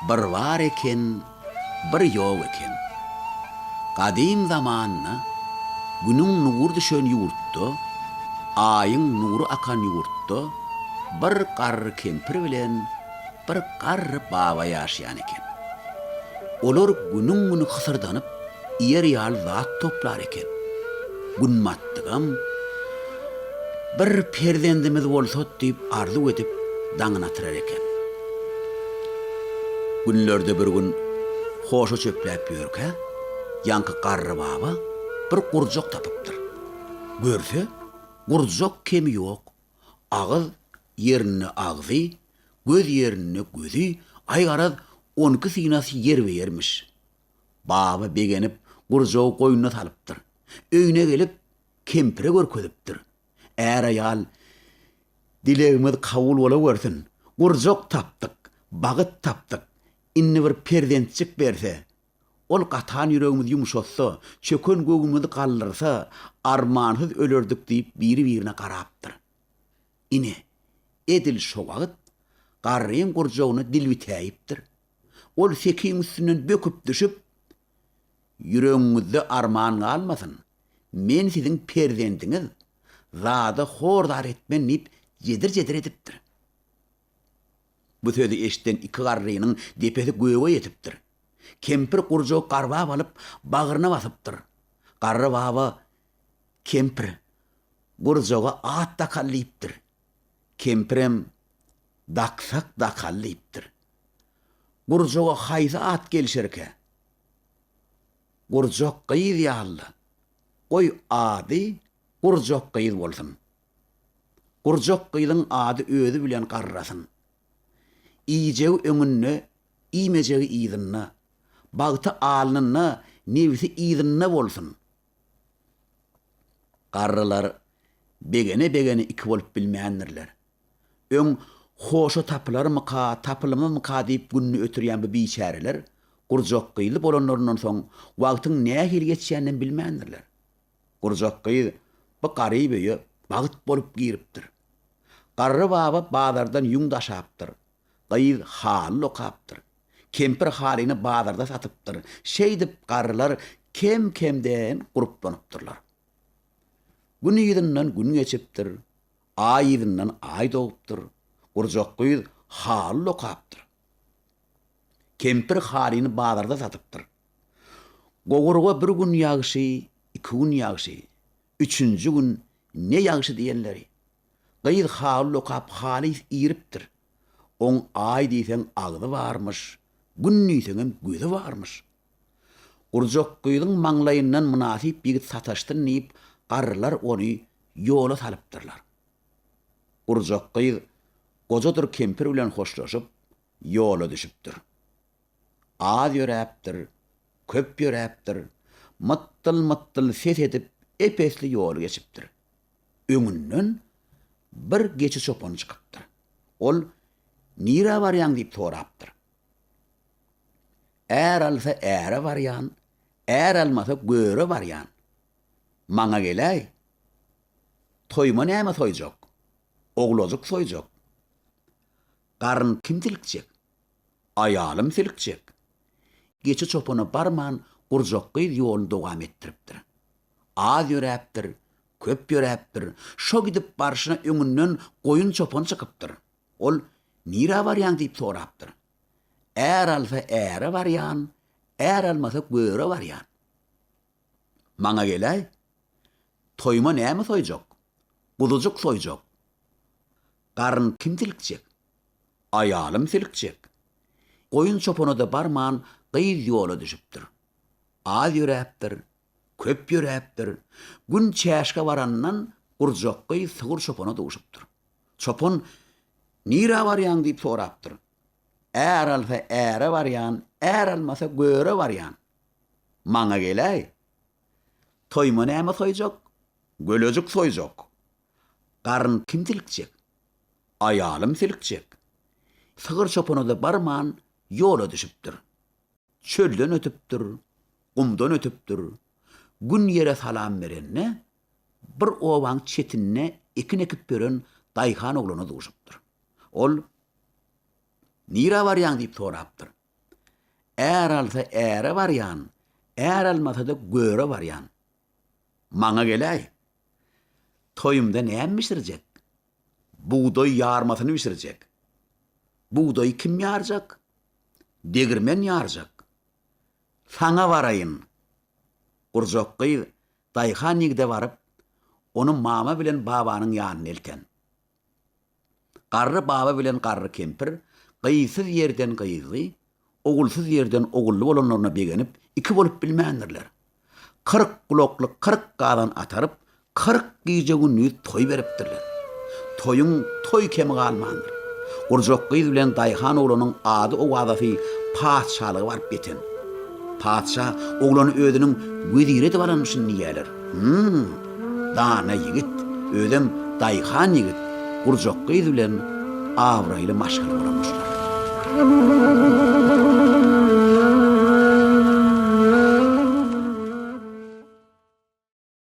bir var eken, bir yok eken. Kadim zamanna günün nur düşen yurtda, ayın nuru akan yurtda bir qarr kempir bilen bir qarr baba yaşayan eken. Olar günün kısırdanıp yer yal zat toplar eken. Gün mattıgam bir perdendimiz bolsa deyip arzu edip dağına atırar eken. Günlerde bir gün hoşu çöplep yörke, yankı qarr baba bir kurcak tapıptır. Görse, kurcak kemi yok. Ağız yerine ağzı, göz yerine gözü, aygarad 12 sinası yer vermiş. Baba begenip kurcağı koyununa salıptır. Öyüne gelip kempire görködüptür. Eğer ayal dileğimiz kavul ola versin. Kurcak taptık, bağıt taptık. İnni bir perdentçik berse, ol katan yüreğimiz yumuşatsa, çökön göğümüzü kaldırsa, armansız ölürdük deyip biri-birine qaraptır. İne, edil şoğağıt, qarrıyın kurcağına dil biteyiptir. Ol sekin üstünden böküp düşüp, yüreğimizde arman almasın. Men sizin perdentiniz, zada hordar etmen nip jedir ediptir. Bu sözü eşitten iki qarrıyının depesi göğe yetiptir. Kempir kurcağı qarvab alıp bağırına basıptır. Qarrı baba kempir kurcağı at da kallayıptır. Kempirem daksak da kallayıptır. Kurcağı hayza at gelişirke. Kurcağı qıyız yağlı. Koy adı kurcağı qıyız bolsun. Kurcağı qıyılın adı özü bilen qarrasın. İyiceği öngünne, iymeceği iyidinne, bağıtı alnınna, nevisi iyidinne bolsun. Qarrılar begene iki bolup bilmeyenlerler. Ön hoşu tapılar mıka, tapılımı mıka deyip gününü ötürüyen bu biçareler, kurcak qıyılıp olanlarından son vaqtın ne hil geçeceğinden bilmeyenlerler. Kurcak qıyı bu qarıyı böyü bağıt bolup giriptir. Qarrı baba bağdardan yung daşaptır. Qıyı halil okaptır. Kempir halini bağdarda satıptır. Şeydip qarrılar kem-kemden quruplanıptırlar. Gün yidinden gün geçiptir. Ay yidinden ay doğuptur. Kurcak qıyı halil okaptır. Kempir halini bağdarda satıptır. Goğurga bir gün yağışı, iki gün yağışı, üçüncü gün ne yağışı diyenleri. Qıyı halil okap hali iyiriptir. On ay deysen ağzı varmış, gün deysen gözü varmış. Kurcak qıyının manglayından münasip bir sataştın neyip qarrılar onu yola salıptırlar. Kurcak qıyı kocadır kempir bilen hoşlaşıp yola düşüptür. Az yöräptir, köp yöräptir, mıttıl ses edip epesli yolu geçiptir. Öňünden bir geçi çopan çıkıptır. Ol nira varyan deyip soraptır. Eğer alsa eğre varyan, eğer almasa göre varyan. Maňa geley, toyma näme soyjak? Oglazık soyjak. Qarın kim silikjek? Ayalım silikjek. Geçi çopany barman kurcak qıyız yolunu dogam ettiriptir. Az yöräptir, köp yöräptir. Şo gidip barşına öňünden koyun çopan çıkıptır. Ol nira varyan deyip soraptır. Eğer alsa eğre varyan, eğer almasa göre varyan. Maňa geley, toyma näme soyjak? Budujuk soyjak. Qarın kim silikjek? Ayalım silikjek. Koyun çopanyda barman qıyız yola düşüptir. Az yöräptir, köp yöräptir. Gün çäşke varandan kurcak qıyız sığır çopana duşupdir. Çopan nira varyan deyip soraptır. Eğer alsa eğre varyan, eğer almasa göre varyan. Maňa geley, toyma näme soyjak? Gölözük soyjak. Qarın kim silikjek? Ayalım silikjek. Sığır çopanyda barman yola düşüpdir. Çölden ötüpdir, kumdan ötüpdir. Gün yere salam berenne, bir owaň çetinne ekin ekip beren daýhan oglana duşupdyr. Ol nira varyan deyip sorapdyr. Eğer alsa eğere varyan, eğer almasa da göre varyan. Maňa geley. Toyumda näme pişirecek? Buğday yarmasyny pişirecek. Buğdayı kim yaracak? Degirmen yaracak. Saňa barayyn. Urjokky daýhan ýigide baryp, onu mama bilen babanyň ýanyna elten. Garry baba bilen garry kempir, gyýsyz ýerden gyýzy, ogulsuz ýerden ogully bolanlaryna begenip, iki bolup bilmändirler. 40 kulokly 40 gadan ataryp, 40 gije günlük toy beripdirler. Toyun toy kemi galmandyr. Urjokky bilen daýhan oglanyň ady o wagty paçalygy baryp beten. Paça oglany ödünün güdiri edip alanmışyny diýerler. Dana ýigit, ödüm daýhan ýigit, Urjokky bilen awraýly maşgul bolanmışlar.